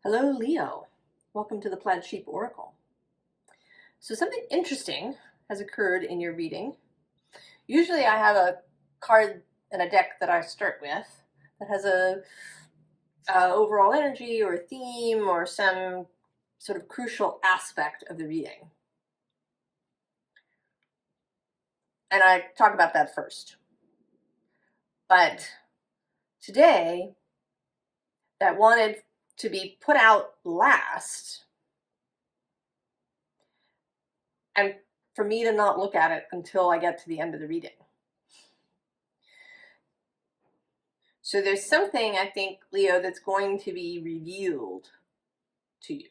Hello, Leo. Welcome to the Plaid Sheep Oracle. So something interesting has occurred in your reading. Usually I have a card and a deck that I start with that has a overall energy or a theme or some sort of crucial aspect of the reading. And I talk about that first. But today, that wanted to be put out last, and for me to not look at it until I get to the end of the reading. So there's something, I think, Leo, that's going to be revealed to you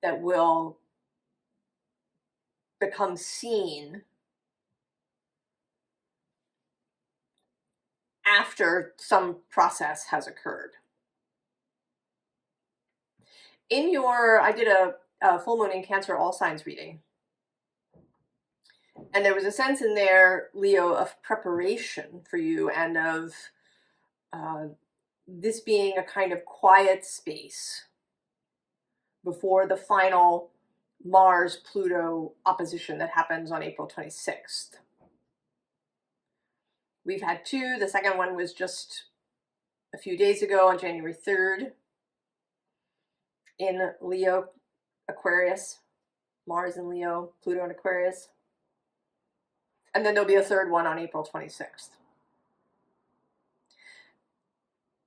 that will become seen after some process has occurred. I did a full moon in Cancer all signs reading. And there was a sense in there, Leo, of preparation for you and of this being a kind of quiet space before the final Mars-Pluto opposition that happens on April 26th. We've had two. The second one was just a few days ago on January 3rd in Leo, Aquarius, Mars in Leo, Pluto in Aquarius. And then there'll be a third one on April 26th.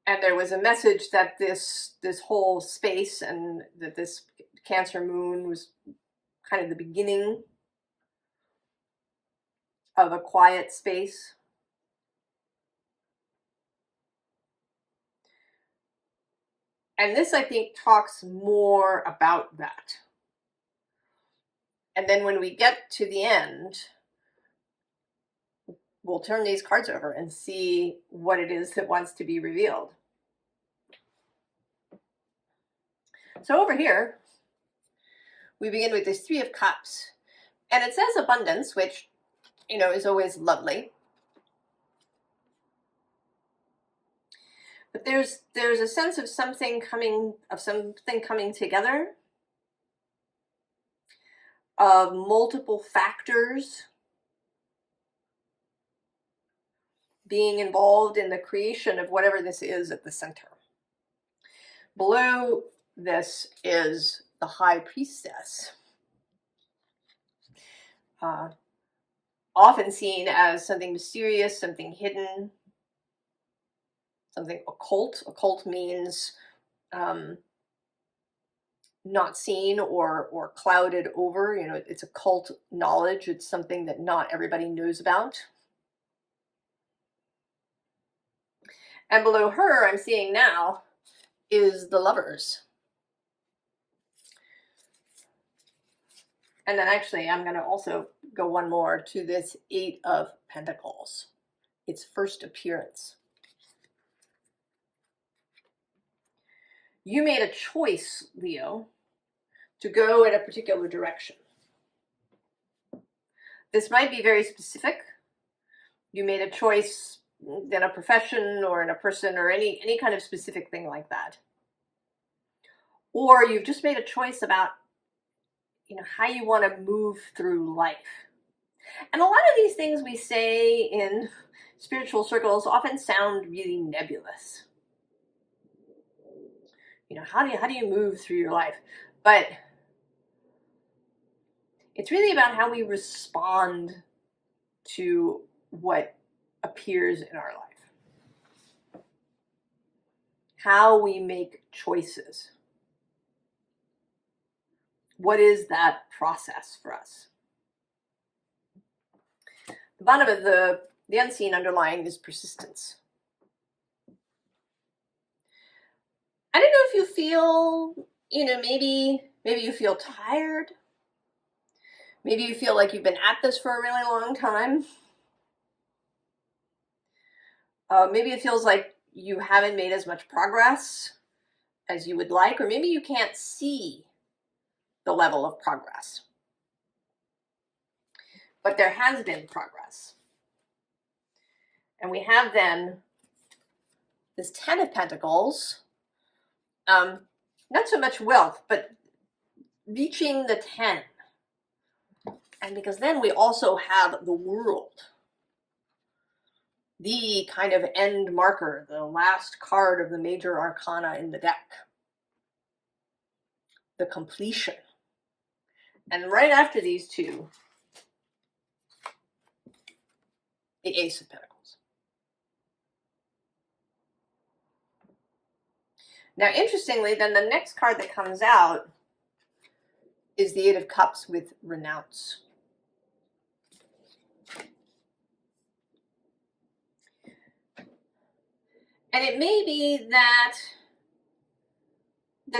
And there was a message that this whole space and that this Cancer moon was kind of the beginning of a quiet space. And this, I think, talks more about that. And then when we get to the end, we'll turn these cards over and see what it is that wants to be revealed. So over here, we begin with this Three of Cups. And it says abundance, which, is always lovely. But there's a sense of something coming together, of multiple factors being involved in the creation of whatever this is at the center. Below this is the High Priestess, often seen as something mysterious, something hidden, something occult. Occult means not seen or clouded over. It's occult knowledge. It's something that not everybody knows about. And below her, I'm seeing now, is the Lovers. And then actually, I'm going to also go one more to this Eight of Pentacles, its first appearance. You made a choice, Leo, to go in a particular direction. This might be very specific. You made a choice in a profession or in a person or any kind of specific thing like that. Or you've just made a choice about how you want to move through life. And a lot of these things we say in spiritual circles often sound really nebulous. How do you move through your life? But it's really about how we respond to what appears in our life. How we make choices. What is that process for us? The bottom of the unseen underlying is persistence. I don't know if you feel, maybe you feel tired. Maybe you feel like you've been at this for a really long time. Maybe it feels like you haven't made as much progress as you would like, or maybe you can't see the level of progress. But there has been progress. And we have then this 10 of Pentacles, not so much wealth, but reaching the 10. And because then we also have the World, the kind of end marker, the last card of the major arcana in the deck, the completion. And right after these two, the Ace of Pentacles. Now, interestingly, then the next card that comes out is the Eight of Cups with Renounce. And it may be that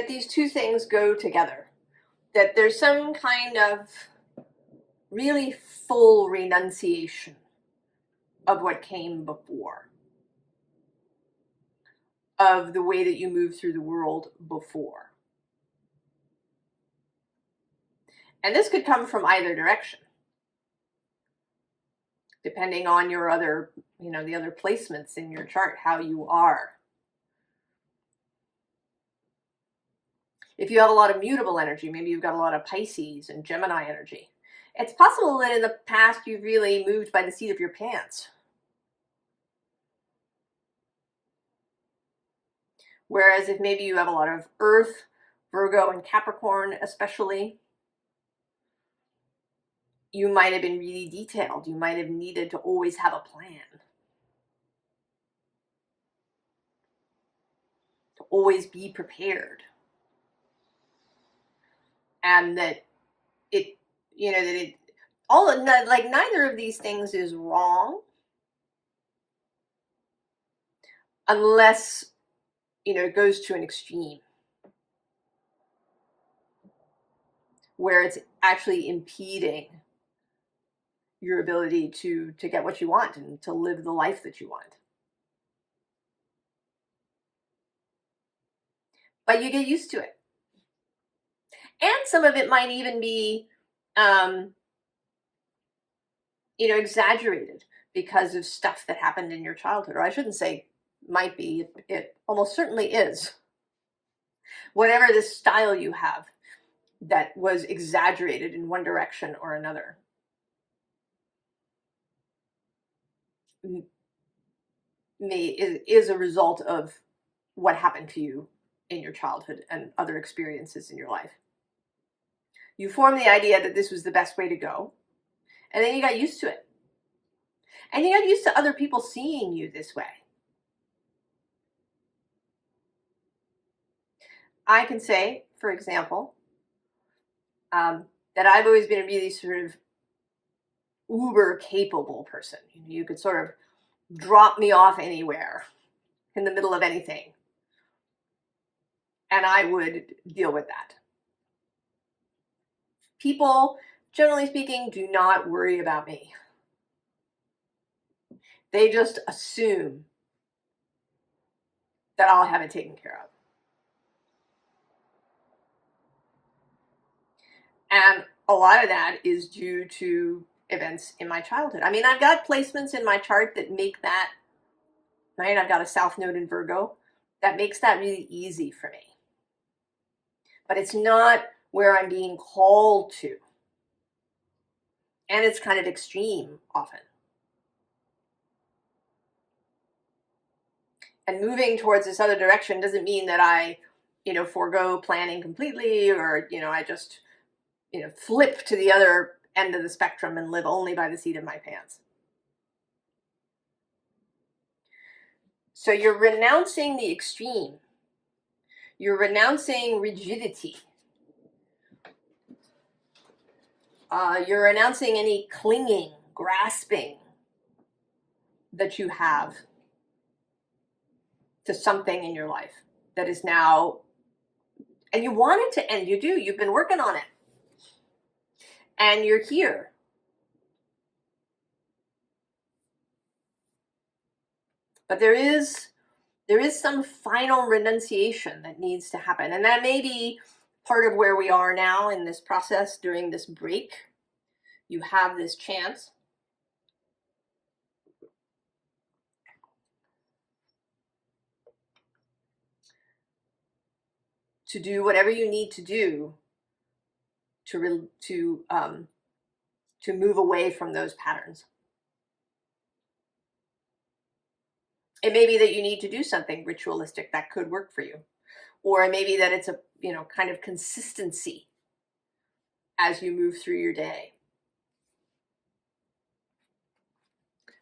these two things go together, that there's some kind of really full renunciation of what came before, of the way that you move through the world before. And this could come from either direction, depending on your other, the other placements in your chart, how you are. If you have a lot of mutable energy, maybe you've got a lot of Pisces and Gemini energy, it's possible that in the past you've really moved by the seat of your pants. Whereas if maybe you have a lot of Earth, Virgo, and Capricorn especially, you might have been really detailed. You might have needed to always have a plan, to always be prepared. And that neither of these things is wrong unless, it goes to an extreme where it's actually impeding your ability to get what you want and to live the life that you want. But you get used to it. And some of it might even be, exaggerated because of stuff that happened in your childhood. Or I shouldn't say might be, it almost certainly is. Whatever the style you have that was exaggerated in one direction or another is a result of what happened to you in your childhood and other experiences in your life. You formed the idea that this was the best way to go, and then you got used to it. And you got used to other people seeing you this way. I can say, for example, that I've always been a really sort of uber capable person. You could sort of drop me off anywhere in the middle of anything, and I would deal with that. People, generally speaking, do not worry about me. They just assume that I'll have it taken care of. And a lot of that is due to events in my childhood. I mean, I've got placements in my chart that make that, right? I've got a South Node in Virgo. That makes that really easy for me. But it's not where I'm being called to. And it's kind of extreme often. And moving towards this other direction doesn't mean that I, forego planning completely, or, I just, flip to the other end of the spectrum and live only by the seat of my pants. So you're renouncing the extreme. You're renouncing rigidity. You're renouncing any clinging, grasping that you have to something in your life that is now, and you want it to end. You do. You've been working on it. And you're here. But there is some final renunciation that needs to happen. And that may be part of where we are now in this process during this break. You have this chance to do whatever you need to do to move away from those patterns. It may be that you need to do something ritualistic that could work for you, or it may be that it's a kind of consistency as you move through your day.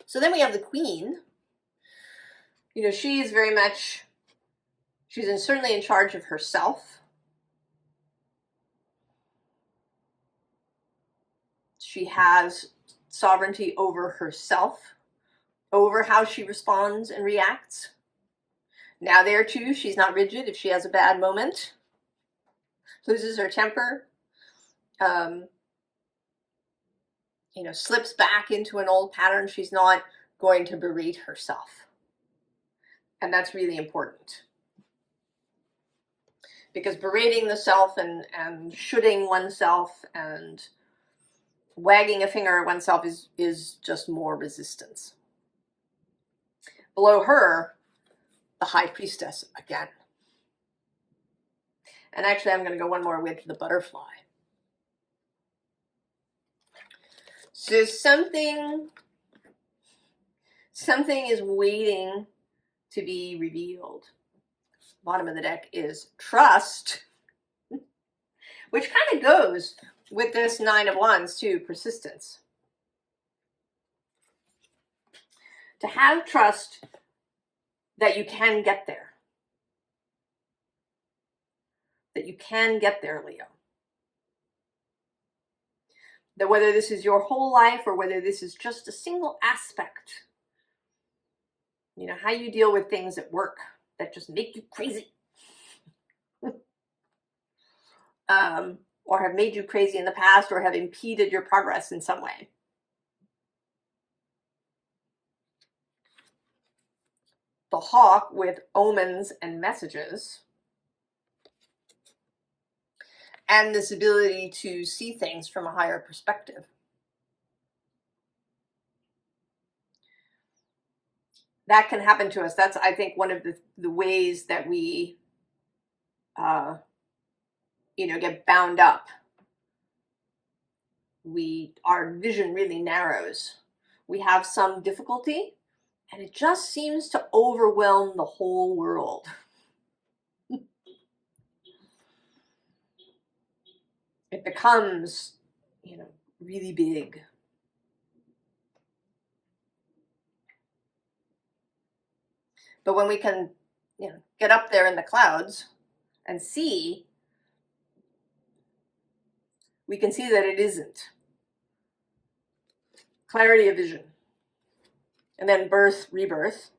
So then we have the Queen. She is very much, she's certainly in charge of herself. She has sovereignty over herself, over how she responds and reacts. Now there too, she's not rigid. If she has a bad moment, loses her temper, slips back into an old pattern, she's not going to berate herself. And that's really important. Because berating the self and shoulding oneself and wagging a finger at oneself is just more resistance. Below her, the High Priestess again. And actually, I'm going to go one more with the Butterfly. So something is waiting to be revealed. Bottom of the deck is Trust, which kind of goes with this Nine of Wands too, persistence. To have trust that you can get there. That you can get there, Leo. That whether this is your whole life or whether this is just a single aspect, how you deal with things at work that just make you crazy. Or have made you crazy in the past or have impeded your progress in some way. The Hawk with omens and messages. And this ability to see things from a higher perspective. That can happen to us. That's, I think, one of the ways that we, get bound up. Our vision really narrows. We have some difficulty, and it just seems to overwhelm the whole world. It becomes, really big. But when we can, get up there in the clouds and see, we can see that it isn't. Clarity of vision. And then birth, rebirth.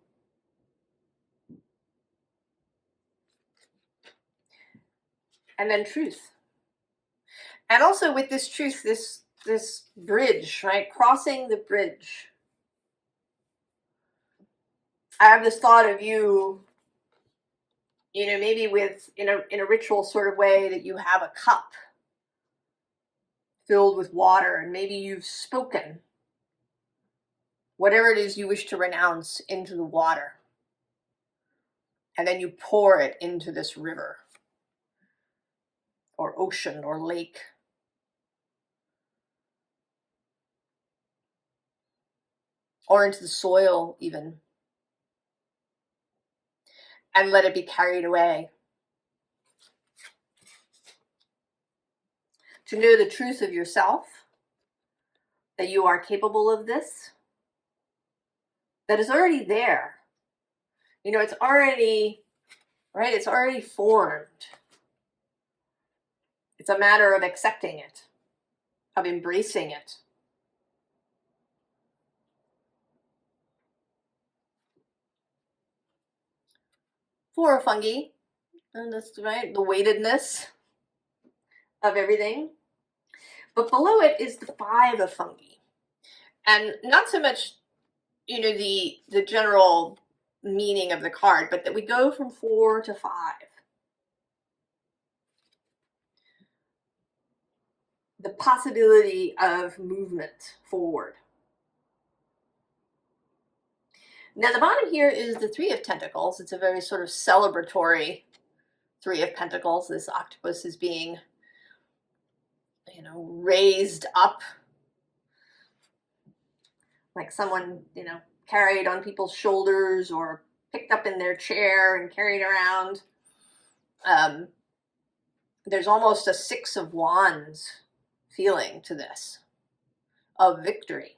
And then truth. And also with this truth, this bridge, right? Crossing the bridge. I have this thought of you, maybe in a ritual sort of way that you have a cup filled with water, and maybe you've spoken whatever it is you wish to renounce into the water. And then you pour it into this river or ocean or lake. Or into the soil even. And let it be carried away. To know the truth of yourself, that you are capable of this, that is already there. It's already, right? It's already formed. It's a matter of accepting it, of embracing it. Four of fungi, and that's right, the weightedness of everything. But below it is the Five of fungi. And not so much, the general meaning of the card, but that we go from 4 to 5. The possibility of movement forward. Now the bottom here is the Three of Pentacles. It's a very sort of celebratory Three of Pentacles. This octopus is being, you know, raised up, like someone, you know, carried on people's shoulders or picked up in their chair and carried around. There's almost a Six of Wands feeling to this, of victory.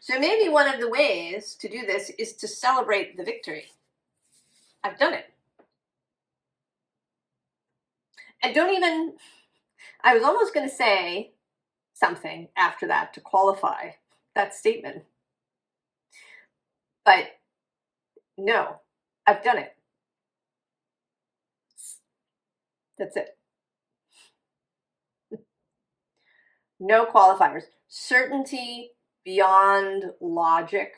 So maybe one of the ways to do this is to celebrate the victory. I've done it. And don't even, I was almost going to say something after that to qualify that statement. But no, I've done it. That's it. No qualifiers. Certainty beyond logic,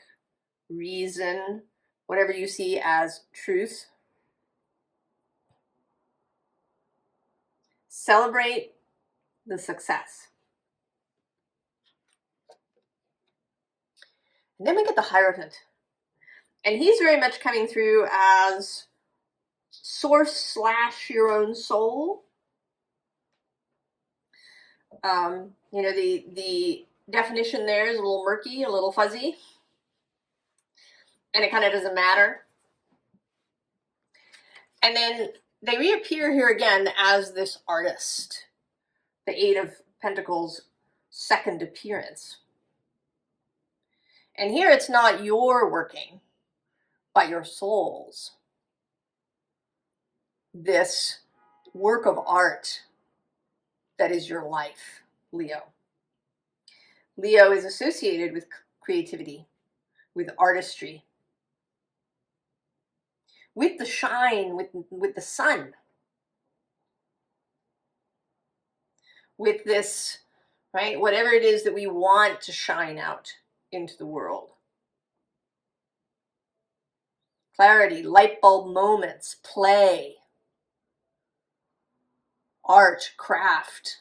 reason, whatever you see as truth. Celebrate the success. And then we get the Hierophant. And he's very much coming through as source / your own soul. You know, the definition there is a little murky, a little fuzzy, and it kind of doesn't matter. And then they reappear here again as this artist, the Eight of Pentacles' second appearance. And here it's not your working, but your soul's. This work of art that is your life, Leo. Leo is associated with creativity, with artistry, with the shine, with the sun, with this, right? Whatever it is that we want to shine out into the world. Clarity, light bulb moments, play, art, craft.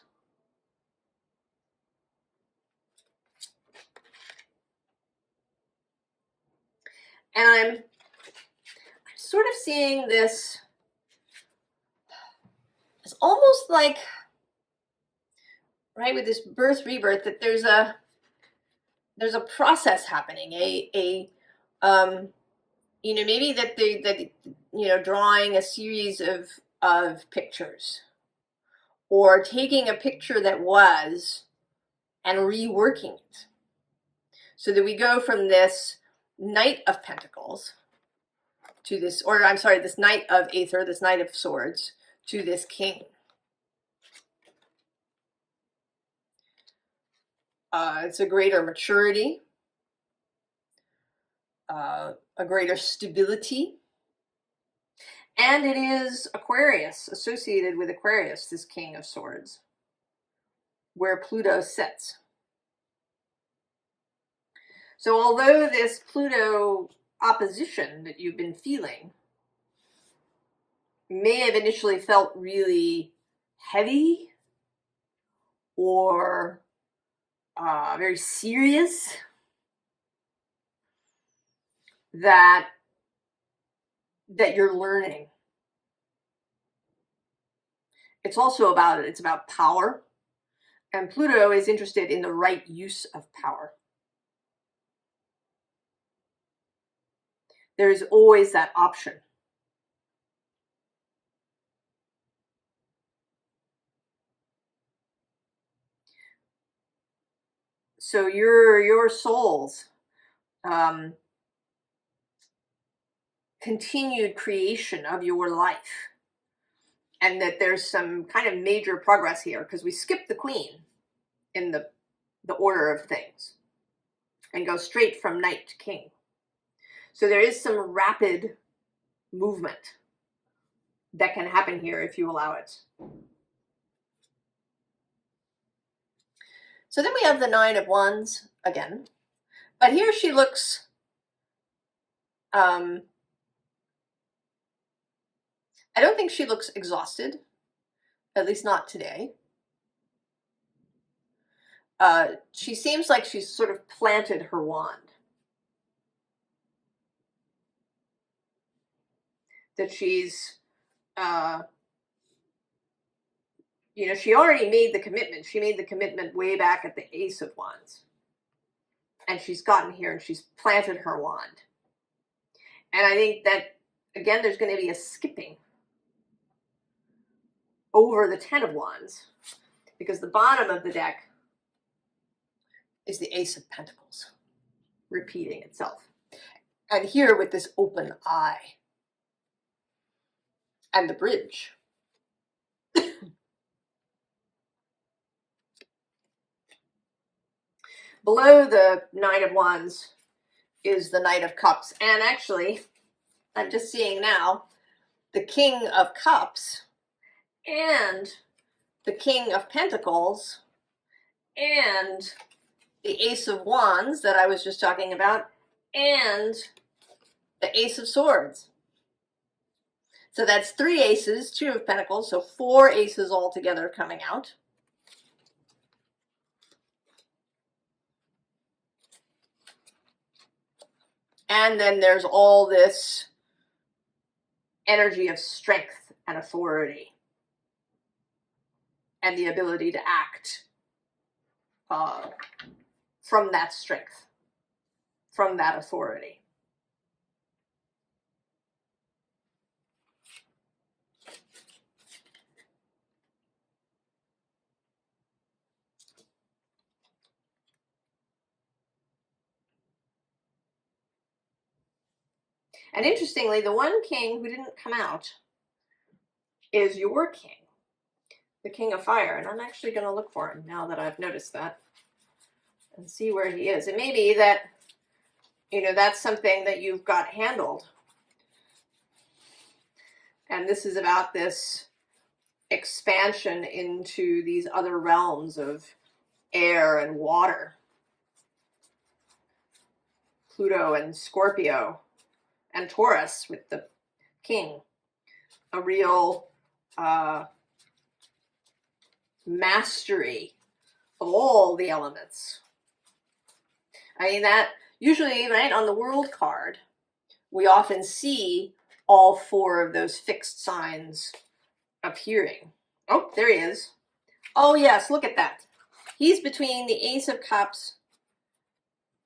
And I'm sort of seeing this as almost like, right, with this birth rebirth, that there's a process happening, you know, maybe that you know, drawing a series of pictures, or taking a picture that was and reworking it, so that we go from this Knight of Pentacles to this, or I'm sorry, this Knight of Aether, this Knight of Swords, to this King. It's a greater maturity, a greater stability, and it is Aquarius, associated with Aquarius, this King of Swords, where Pluto sits. So although this Pluto opposition that you've been feeling may have initially felt really heavy or very serious, that you're learning. It's also about, it's about power, and Pluto is interested in the right use of power. There's always that option. So your soul's continued creation of your life, and that there's some kind of major progress here, because we skip the Queen in the order of things and go straight from Knight to King. So there is some rapid movement that can happen here if you allow it. So then we have the Nine of Wands again, but here she looks I don't think she looks exhausted, at least not today. She seems like she's sort of planted her wand. That she's you know, she already made the commitment. She made the commitment way back at the Ace of Wands. And she's gotten here and she's planted her wand. And I think that, again, there's going to be a skipping over the Ten of Wands, because the bottom of the deck is the Ace of Pentacles repeating itself. And here with this open eye and the bridge. Below the Nine of Wands is the Knight of Cups. And actually, I'm just seeing now, the King of Cups and the King of Pentacles and the Ace of Wands that I was just talking about and the Ace of Swords. So that's 3 aces, 2 of Pentacles, so 4 aces altogether coming out. And then there's all this energy of strength and authority and the ability to act from that strength, from that authority. And interestingly, the one king who didn't come out is your king, the King of Fire. And I'm actually going to look for him now that I've noticed that and see where he is. It may be that, you know, that's something that you've got handled. And this is about this expansion into these other realms of air and water. Pluto and Scorpio and Taurus with the king. A real mastery of all the elements. I mean, that usually, right, on the world card, we often see all 4 of those fixed signs appearing. Oh, there he is. Oh, yes, look at that. He's between the Ace of Cups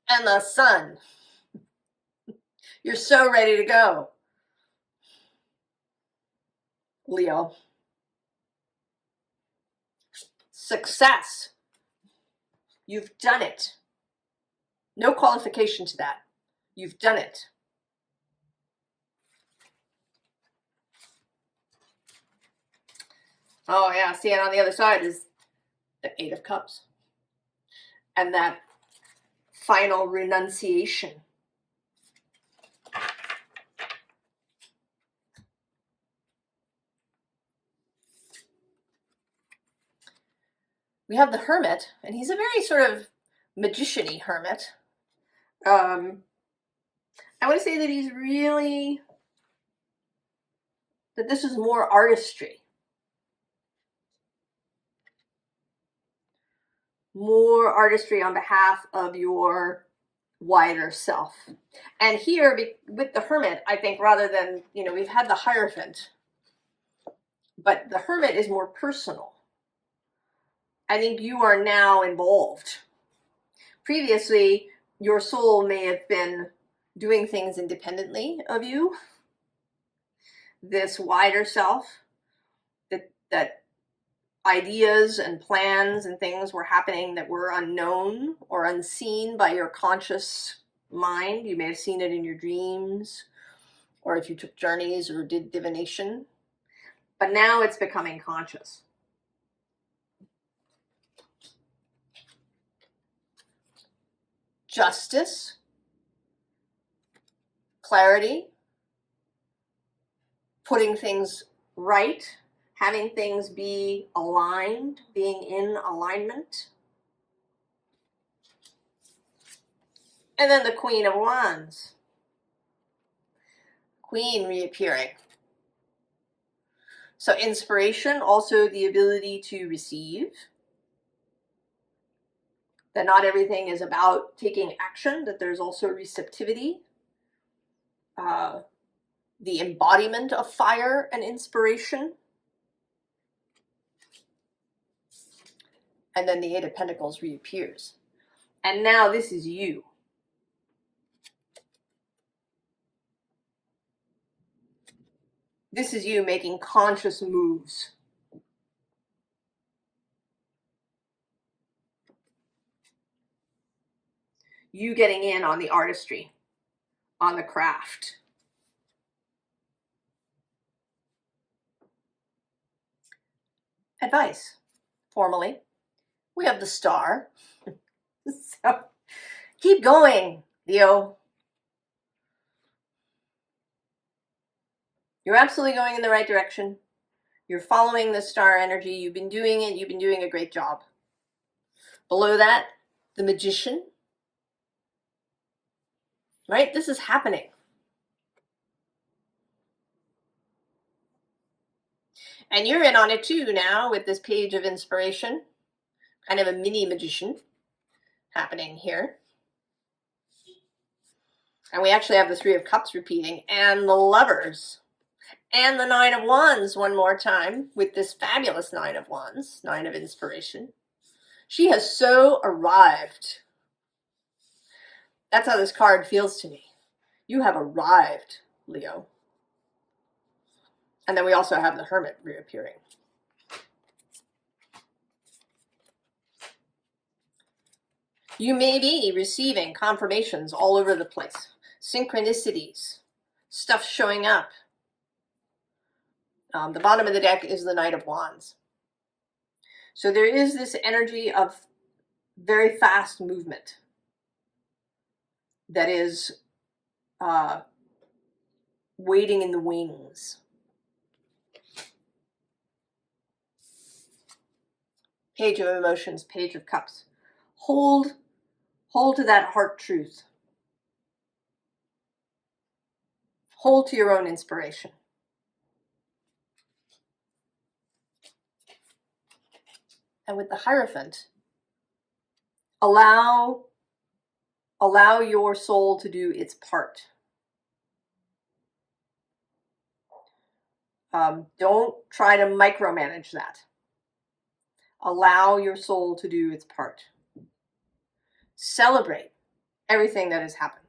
and the Sun. You're so ready to go, Leo. Success. You've done it. No qualification to that. You've done it. Oh, yeah. See, and on the other side is the Eight of Cups. And that final renunciation. We have the Hermit, and he's a very sort of magician-y hermit. I want to say that he's really, that this is more artistry. More artistry on behalf of your wider self. And here, with the Hermit, I think rather than, you know, we've had the Hierophant, but the Hermit is more personal. I think you are now involved. Previously, your soul may have been doing things independently of you. This wider self, that ideas and plans and things were happening that were unknown or unseen by your conscious mind. You may have seen it in your dreams, or if you took journeys or did divination. But now it's becoming conscious. Justice, clarity, putting things right, having things be aligned, being in alignment. And then the Queen of Wands. Queen reappearing. So inspiration, also the ability to receive. That not everything is about taking action, that there's also receptivity. the embodiment of fire and inspiration. And then the Eight of Pentacles reappears. And now this is you. This is you making conscious moves. You getting in on the artistry, on the craft. Advice, formally. We have the Star. So keep going, Leo. You're absolutely going in the right direction. You're following the star energy. You've been doing it. You've been doing a great job. Below that, the Magician. Right? This is happening. And you're in on it too now with this Page of Inspiration. Kind of a mini magician happening here. And we actually have the Three of Cups repeating, and the Lovers. And the Nine of Wands one more time with this fabulous Nine of Wands, Nine of Inspiration. She has so arrived. That's how this card feels to me. You have arrived, Leo. And then we also have the Hermit reappearing. You may be receiving confirmations all over the place. Synchronicities. Stuff showing up. The bottom of the deck is the Knight of Wands. So there is this energy of very fast movement that is waiting in the wings. Page of Emotions, Page of Cups. Hold to that heart truth. Hold to your own inspiration. And with the Hierophant, allow your soul to do its part. Don't try to micromanage that. Allow your soul to do its part. Celebrate everything that has happened.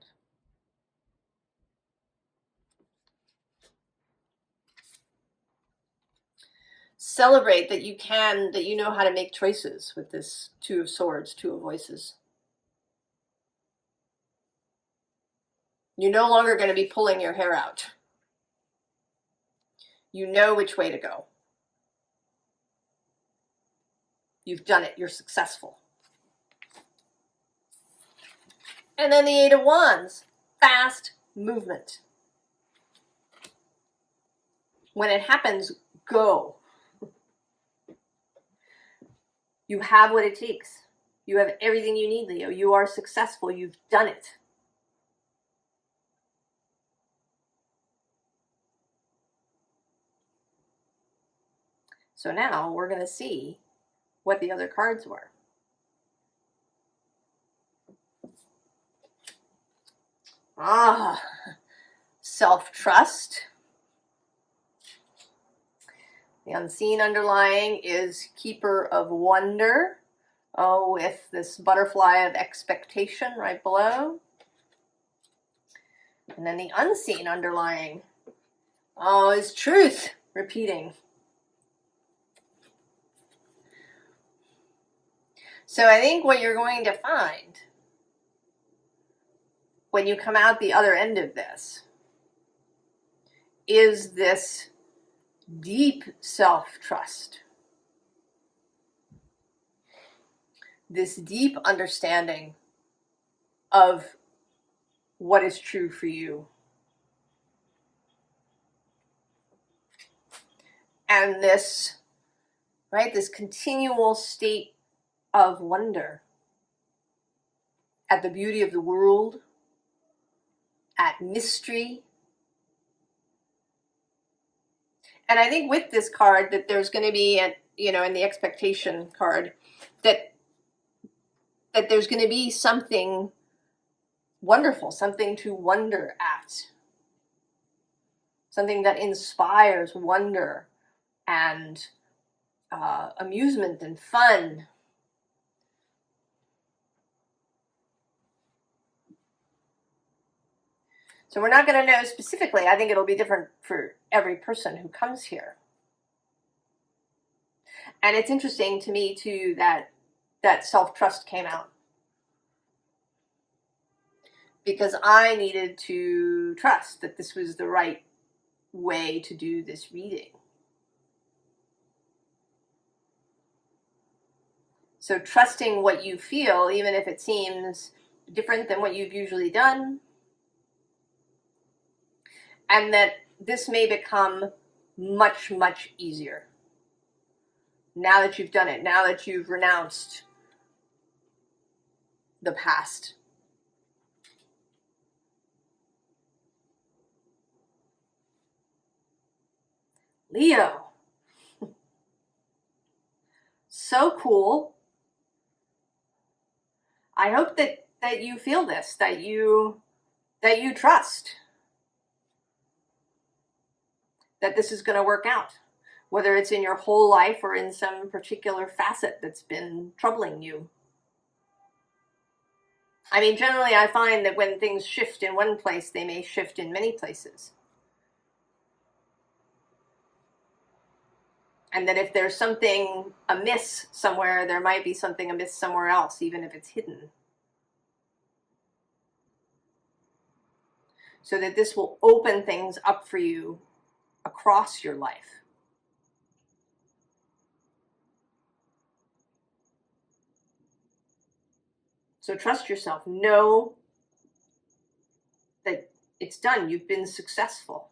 Celebrate that you know how to make choices with this Two of Swords, Two of Voices. You're no longer going to be pulling your hair out. You know which way to go. You've done it. You're successful. And then the Eight of Wands. Fast movement. When it happens, go. You have what it takes. You have everything you need, Leo. You are successful. You've done it. So now we're going to see what the other cards were. Self-trust. The unseen underlying is Keeper of Wonder. Oh, with this butterfly of expectation right below. And then the unseen underlying, oh, is Truth repeating. So I think what you're going to find when you come out the other end of this is this deep self-trust, this deep understanding of what is true for you. And this, right, this continual state of wonder at the beauty of the world, at mystery. And I think with this card that there's going to be, in the expectation card, that there's going to be something wonderful, something to wonder at, something that inspires wonder and amusement and fun. So we're not going to know specifically. I think it'll be different for every person who comes here. And it's interesting to me too that self-trust came out, because I needed to trust that this was the right way to do this reading. So trusting what you feel, even if it seems different than what you've usually done, and that this may become much, much easier now that you've done it, now that you've renounced the past. Leo. So cool. I hope that you feel this, that you trust that this is going to work out, whether it's in your whole life or in some particular facet that's been troubling you. I mean, generally I find that when things shift in one place, they may shift in many places. And that if there's something amiss somewhere, there might be something amiss somewhere else, even if it's hidden. So that this will open things up for you across your life. So trust yourself. Know that it's done. You've been successful.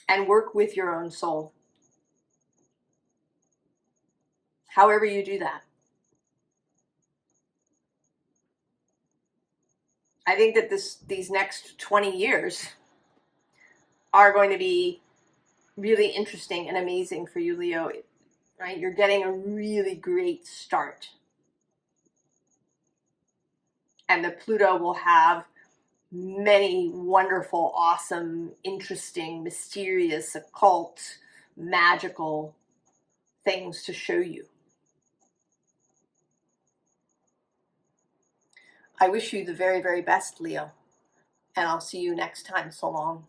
And work with your own soul. However you do that. I think that these next 20 years are going to be really interesting and amazing for you, Leo. Right? You're getting a really great start. And the Pluto will have many wonderful, awesome, interesting, mysterious, occult, magical things to show you. I wish you the very, very best, Leo. And I'll see you next time. So long.